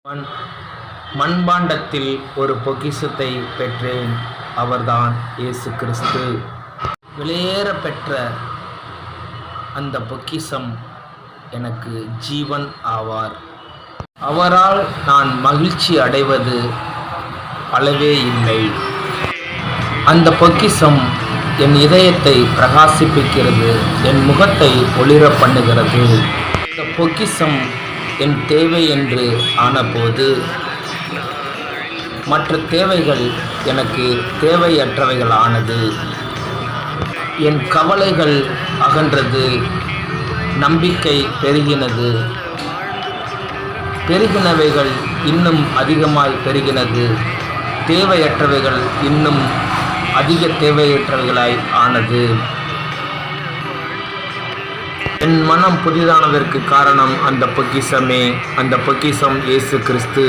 மண் மண்பாண்டத்தில் ஒரு பொக்கிஷத்தை பெற்றேன். அவர்தான் இயேசு கிறிஸ்து. விலையேற பெற்ற அந்த பொக்கிஷம் எனக்கு ஜீவன் ஆவார். அவரால் நான் மகிழ்ச்சி அடைவது அளவே இல்லை. அந்த பொக்கிஷம் என் இதயத்தை பிரகாசிப்பிக்கிறது, என் முகத்தை ஒளிர பண்ணுகிறது. இந்த பொக்கிஷம் என் தேவை என்று ஆனபோது மற்ற தேவைகள் எனக்கு தேவையற்றவைகள் ஆனது. என் கவலைகள் அகன்றது, நம்பிக்கை பெருகினது, பெருகினவைகள் இன்னும் அதிகமாய் பெருகினது, தேவையற்றவைகள் இன்னும் அதிக தேவையற்றவைகளாய் ஆனது. என் மனம் புதிதானதற்கு காரணம் அந்த பொக்கிஷமே. அந்த பொக்கிஷம் இயேசு கிறிஸ்து.